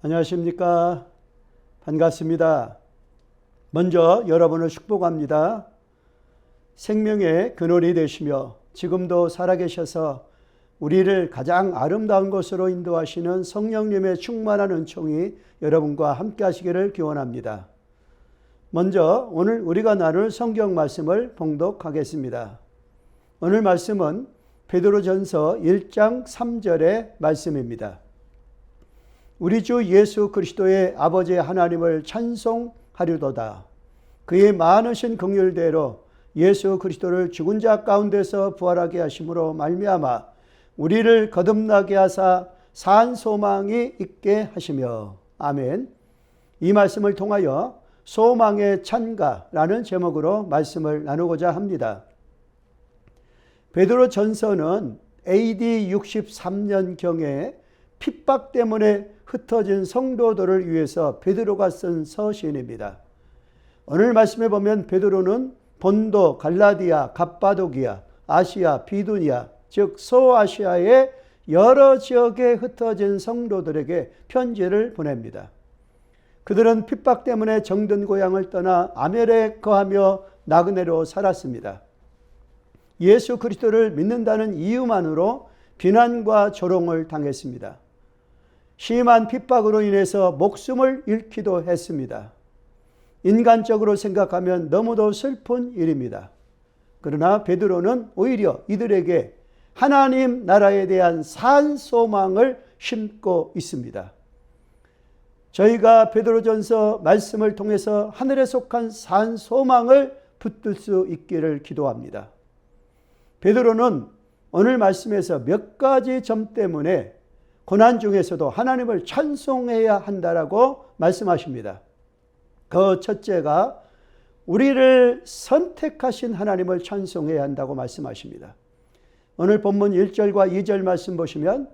안녕하십니까. 반갑습니다. 먼저 여러분을 축복합니다. 생명의 근원이 되시며 지금도 살아계셔서 우리를 가장 아름다운 곳으로 인도하시는 성령님의 충만한 은총이 여러분과 함께 하시기를 기원합니다. 먼저 오늘 우리가 나눌 성경 말씀을 봉독하겠습니다. 오늘 말씀은 베드로전서 1장 3절의 말씀입니다. 우리 주 예수 그리스도의 아버지 하나님을 찬송하려도다. 그의 많으신 긍휼대로 예수 그리스도를 죽은 자 가운데서 부활하게 하심으로 말미암아 우리를 거듭나게 하사 산 소망이 있게 하시며. 아멘. 이 말씀을 통하여 소망의 찬가라는 제목으로 말씀을 나누고자 합니다. 베드로 전서는 AD 63년경에 핍박 때문에 흩어진 성도들을 위해서 베드로가 쓴 서신입니다. 오늘 말씀에 보면 베드로는 본도, 갈라디아, 갑바도기아, 아시아, 비두니아, 즉 소아시아의 여러 지역에 흩어진 성도들에게 편지를 보냅니다. 그들은 핍박 때문에 정든 고향을 떠나 아멜에 거하며 나그네로 살았습니다. 예수 그리스도를 믿는다는 이유만으로 비난과 조롱을 당했습니다. 심한 핍박으로 인해서 목숨을 잃기도 했습니다. 인간적으로 생각하면 너무도 슬픈 일입니다. 그러나 베드로는 오히려 이들에게 하나님 나라에 대한 산 소망을 심고 있습니다. 저희가 베드로전서 말씀을 통해서 하늘에 속한 산 소망을 붙들 수 있기를 기도합니다. 베드로는 오늘 말씀에서 몇 가지 점 때문에 고난 중에서도 하나님을 찬송해야 한다라고 말씀하십니다. 그 첫째가 우리를 선택하신 하나님을 찬송해야 한다고 말씀하십니다. 오늘 본문 1절과 2절 말씀 보시면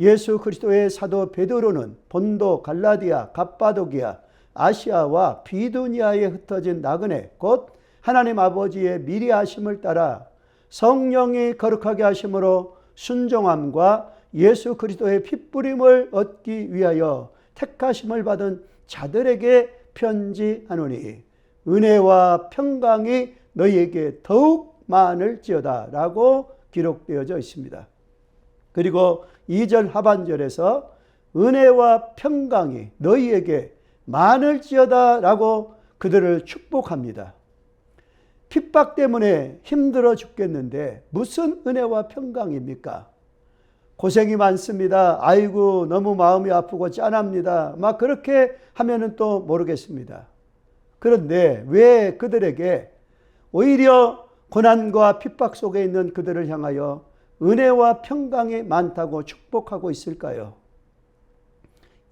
예수 그리스도의 사도 베드로는 본도, 갈라디아, 갑바도기아, 아시아와 비두니아에 흩어진 나그네 곧 하나님 아버지의 미리 하심을 따라 성령이 거룩하게 하심으로 순종함과 예수 그리스도의 핏부림을 얻기 위하여 택하심을 받은 자들에게 편지하노니 은혜와 평강이 너희에게 더욱 많을지어다 라고 기록되어져 있습니다. 그리고 2절 하반절에서 은혜와 평강이 너희에게 많을지어다 라고 그들을 축복합니다. 핍박 때문에 힘들어 죽겠는데 무슨 은혜와 평강입니까? 고생이 많습니다. 아이고 너무 마음이 아프고 짠합니다. 막 그렇게 하면은 또 모르겠습니다. 그런데 왜 그들에게 오히려 고난과 핍박 속에 있는 그들을 향하여 은혜와 평강이 많다고 축복하고 있을까요?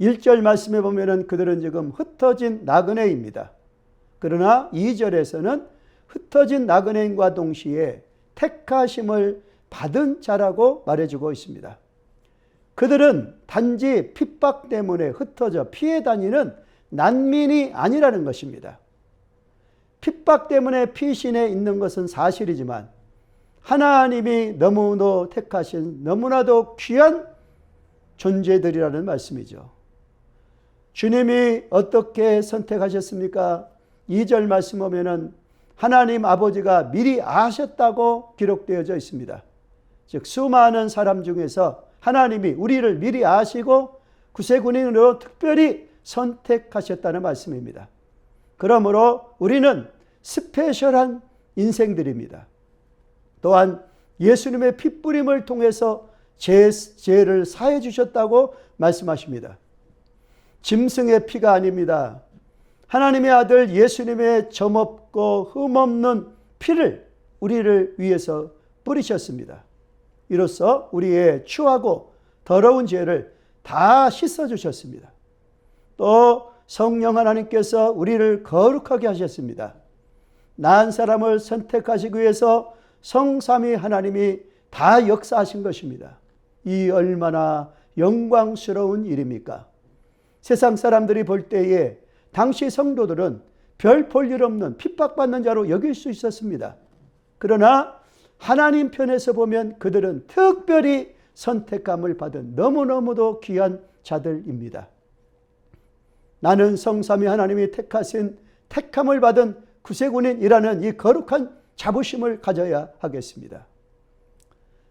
1절 말씀에 보면은 그들은 지금 흩어진 나그네입니다. 그러나 2절에서는 흩어진 나그네인과 동시에 택하심을 받은 자라고 말해주고 있습니다. 그들은 단지 핍박 때문에 흩어져 피해 다니는 난민이 아니라는 것입니다. 핍박 때문에 피신해 있는 것은 사실이지만 하나님이 너무도 택하신 너무나도 귀한 존재들이라는 말씀이죠. 주님이 어떻게 선택하셨습니까? 2절 말씀 보면은 하나님 아버지가 미리 아셨다고 기록되어져 있습니다. 즉 수많은 사람 중에서 하나님이 우리를 미리 아시고 구세군인으로 특별히 선택하셨다는 말씀입니다. 그러므로 우리는 스페셜한 인생들입니다. 또한 예수님의 핏부림을 통해서 죄를 사해 주셨다고 말씀하십니다. 짐승의 피가 아닙니다. 하나님의 아들 예수님의 점없고 흠없는 피를 우리를 위해서 뿌리셨습니다. 이로써 우리의 추하고 더러운 죄를 다 씻어주셨습니다. 또 성령 하나님께서 우리를 거룩하게 하셨습니다. 나은 사람을 선택하시기 위해서 성삼위 하나님이 다 역사하신 것입니다. 이 얼마나 영광스러운 일입니까? 세상 사람들이 볼 때에 당시 성도들은 별 볼 일 없는 핍박받는 자로 여길 수 있었습니다. 그러나 하나님 편에서 보면 그들은 특별히 선택감을 받은 너무너무도 귀한 자들입니다. 나는 성삼위 하나님이 택하신 택함을 받은 구세군인이라는 이 거룩한 자부심을 가져야 하겠습니다.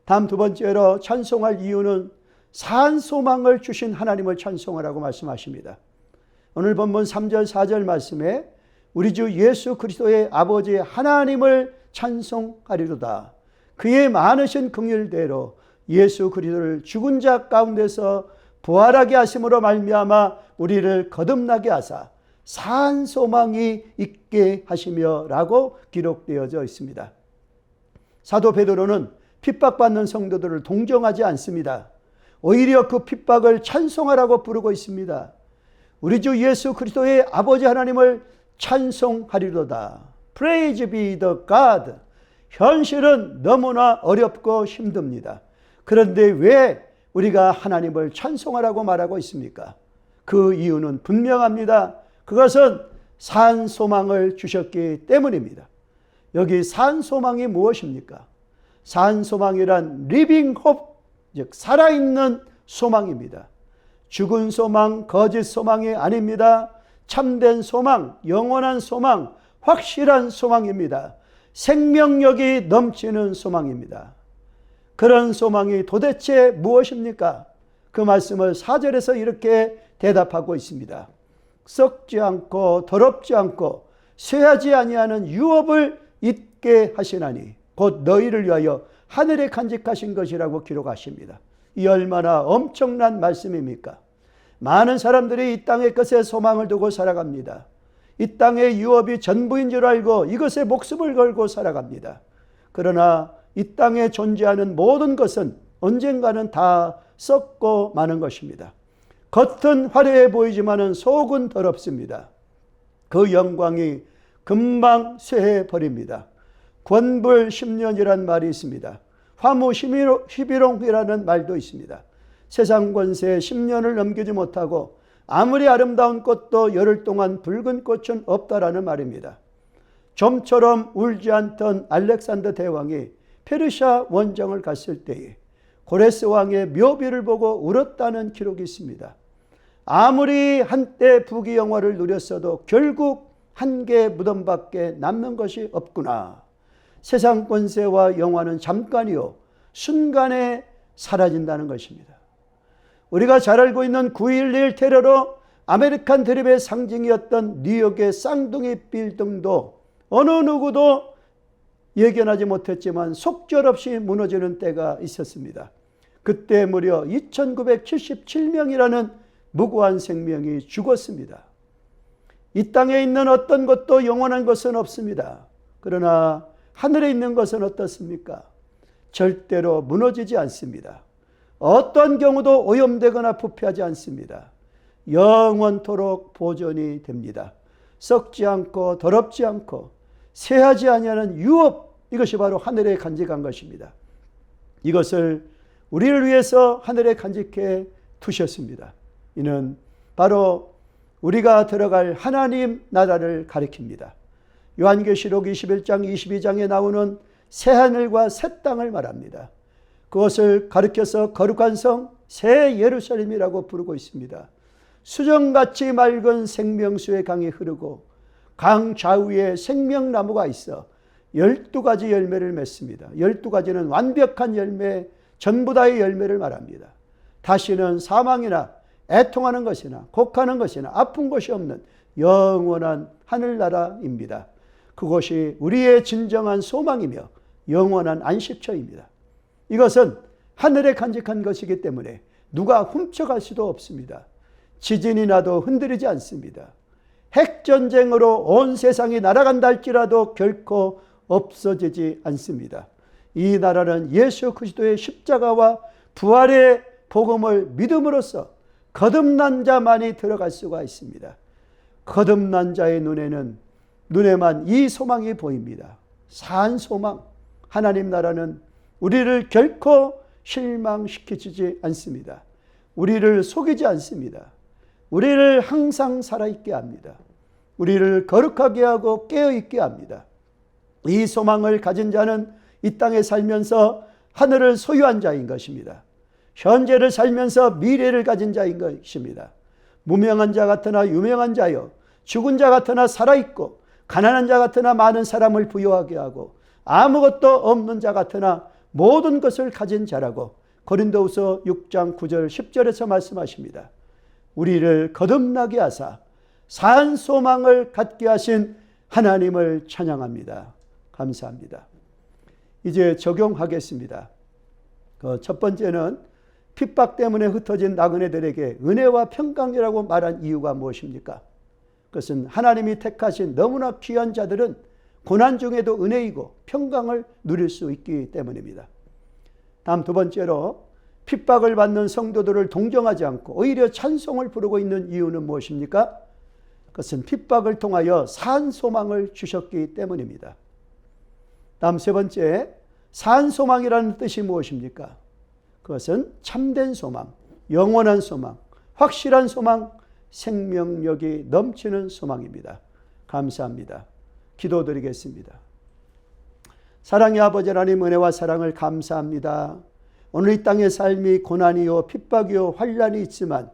다음 두 번째로 찬송할 이유는 산 소망을 주신 하나님을 찬송하라고 말씀하십니다. 오늘 본문 3절 4절 말씀에 우리 주 예수 그리스도의 아버지 하나님을 찬송하리로다. 그의 많으신 긍휼대로 예수 그리스도를 죽은 자 가운데서 부활하게 하심으로 말미암아 우리를 거듭나게 하사 산 소망이 있게 하시며 라고 기록되어져 있습니다. 사도 베드로는 핍박받는 성도들을 동정하지 않습니다. 오히려 그 핍박을 찬송하라고 부르고 있습니다. 우리 주 예수 그리스도의 아버지 하나님을 찬송하리로다. Praise be the God. 현실은 너무나 어렵고 힘듭니다. 그런데 왜 우리가 하나님을 찬송하라고 말하고 있습니까? 그 이유는 분명합니다. 그것은 산 소망을 주셨기 때문입니다. 여기 산 소망이 무엇입니까? 산 소망이란 living hope, 즉 살아있는 소망입니다. 죽은 소망, 거짓 소망이 아닙니다. 참된 소망, 영원한 소망, 확실한 소망입니다. 생명력이 넘치는 소망입니다. 그런 소망이 도대체 무엇입니까? 그 말씀을 4절에서 이렇게 대답하고 있습니다. 썩지 않고 더럽지 않고 쇠하지 아니하는 유업을 잊게 하시나니 곧 너희를 위하여 하늘에 간직하신 것이라고 기록하십니다. 이 얼마나 엄청난 말씀입니까? 많은 사람들이 이 땅의 것에 소망을 두고 살아갑니다. 이 땅의 유업이 전부인 줄 알고 이것에 목숨을 걸고 살아갑니다. 그러나 이 땅에 존재하는 모든 것은 언젠가는 다 썩고 마는 것입니다. 겉은 화려해 보이지만 속은 더럽습니다. 그 영광이 금방 쇠해 버립니다. 권불 10년이란 말이 있습니다. 화무 11홍이라는 말도 있습니다. 세상 권세 10년을 넘기지 못하고 아무리 아름다운 꽃도 열흘 동안 붉은 꽃은 없다라는 말입니다. 좀처럼 울지 않던 알렉산더 대왕이 페르시아 원정을 갔을 때에 고레스 왕의 묘비를 보고 울었다는 기록이 있습니다. 아무리 한때 부귀영화를 누렸어도 결국 한계 무덤밖에 남는 것이 없구나. 세상 권세와 영화는 잠깐이요 순간에 사라진다는 것입니다. 우리가 잘 알고 있는 9.11 테러로 아메리칸 드림의 상징이었던 뉴욕의 쌍둥이 빌딩도 어느 누구도 예견하지 못했지만 속절없이 무너지는 때가 있었습니다. 그때 무려 2977명이라는 무고한 생명이 죽었습니다. 이 땅에 있는 어떤 것도 영원한 것은 없습니다. 그러나 하늘에 있는 것은 어떻습니까? 절대로 무너지지 않습니다. 어떤 경우도 오염되거나 부패하지 않습니다. 영원토록 보존이 됩니다. 썩지 않고 더럽지 않고 쇠하지 아니하는 유업, 이것이 바로 하늘에 간직한 것입니다. 이것을 우리를 위해서 하늘에 간직해 두셨습니다. 이는 바로 우리가 들어갈 하나님 나라를 가리킵니다. 요한계시록 21장 22장에 나오는 새하늘과 새 땅을 말합니다. 그것을 가리켜서 거룩한 성 새 예루살렘이라고 부르고 있습니다. 수정같이 맑은 생명수의 강이 흐르고 강 좌우에 생명나무가 있어 12가지 열매를 맺습니다. 12가지는 완벽한 열매, 전부 다의 열매를 말합니다. 다시는 사망이나 애통하는 것이나 곡하는 것이나 아픈 것이 없는 영원한 하늘나라입니다. 그것이 우리의 진정한 소망이며 영원한 안식처입니다. 이것은 하늘에 간직한 것이기 때문에 누가 훔쳐갈 수도 없습니다. 지진이 나도 흔들리지 않습니다. 핵전쟁으로 온 세상이 날아간다 할지라도 결코 없어지지 않습니다. 이 나라는 예수 그리스도의 십자가와 부활의 복음을 믿음으로써 거듭난 자만이 들어갈 수가 있습니다. 거듭난 자의 눈에만 이 소망이 보입니다. 산 소망. 하나님 나라는 우리를 결코 실망시키지 않습니다. 우리를 속이지 않습니다. 우리를 항상 살아있게 합니다. 우리를 거룩하게 하고 깨어있게 합니다. 이 소망을 가진 자는 이 땅에 살면서 하늘을 소유한 자인 것입니다. 현재를 살면서 미래를 가진 자인 것입니다. 무명한 자 같으나 유명한 자여, 죽은 자 같으나 살아있고 가난한 자 같으나 많은 사람을 부유하게 하고 아무것도 없는 자 같으나 모든 것을 가진 자라고 고린도후서 6장 9절 10절에서 말씀하십니다. 우리를 거듭나게 하사 산 소망을 갖게 하신 하나님을 찬양합니다. 감사합니다. 이제 적용하겠습니다. 첫 번째는 핍박 때문에 흩어진 나그네들에게 은혜와 평강이라고 말한 이유가 무엇입니까? 그것은 하나님이 택하신 너무나 귀한 자들은 고난 중에도 은혜이고 평강을 누릴 수 있기 때문입니다. 다음 두 번째로 핍박을 받는 성도들을 동정하지 않고 오히려 찬송을 부르고 있는 이유는 무엇입니까? 그것은 핍박을 통하여 산 소망을 주셨기 때문입니다. 다음 세 번째, 산 소망이라는 뜻이 무엇입니까? 그것은 참된 소망, 영원한 소망, 확실한 소망, 생명력이 넘치는 소망입니다. 감사합니다. 기도드리겠습니다. 사랑의 아버지 하나님, 은혜와 사랑을 감사합니다. 오늘 이 땅의 삶이 고난이요 핍박이요 환난이 있지만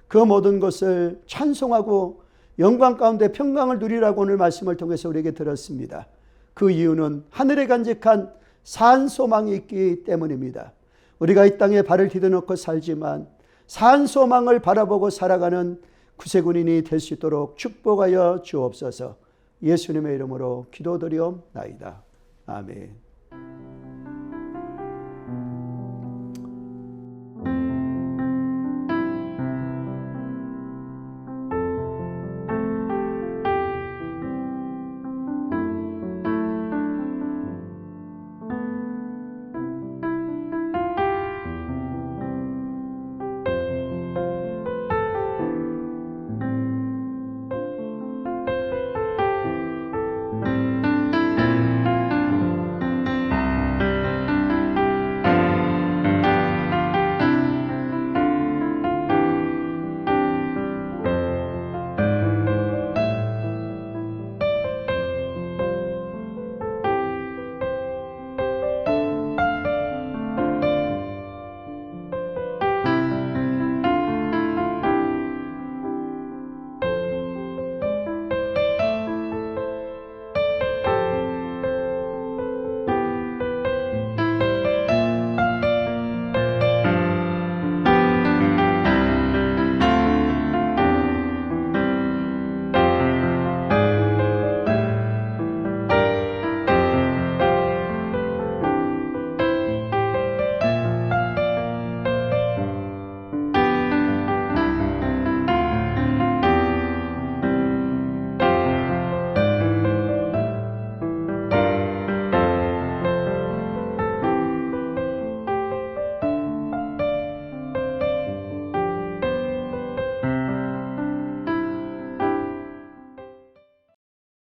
그 모든 것을 찬송하고 영광 가운데 평강을 누리라고 오늘 말씀을 통해서 우리에게 들었습니다. 그 이유는 하늘에 간직한 산 소망이 있기 때문입니다. 우리가 이 땅에 발을 디뎌놓고 살지만 산 소망을 바라보고 살아가는 구세군인이 될 수 있도록 축복하여 주옵소서. 예수님의 이름으로 기도드리옵나이다. 아멘.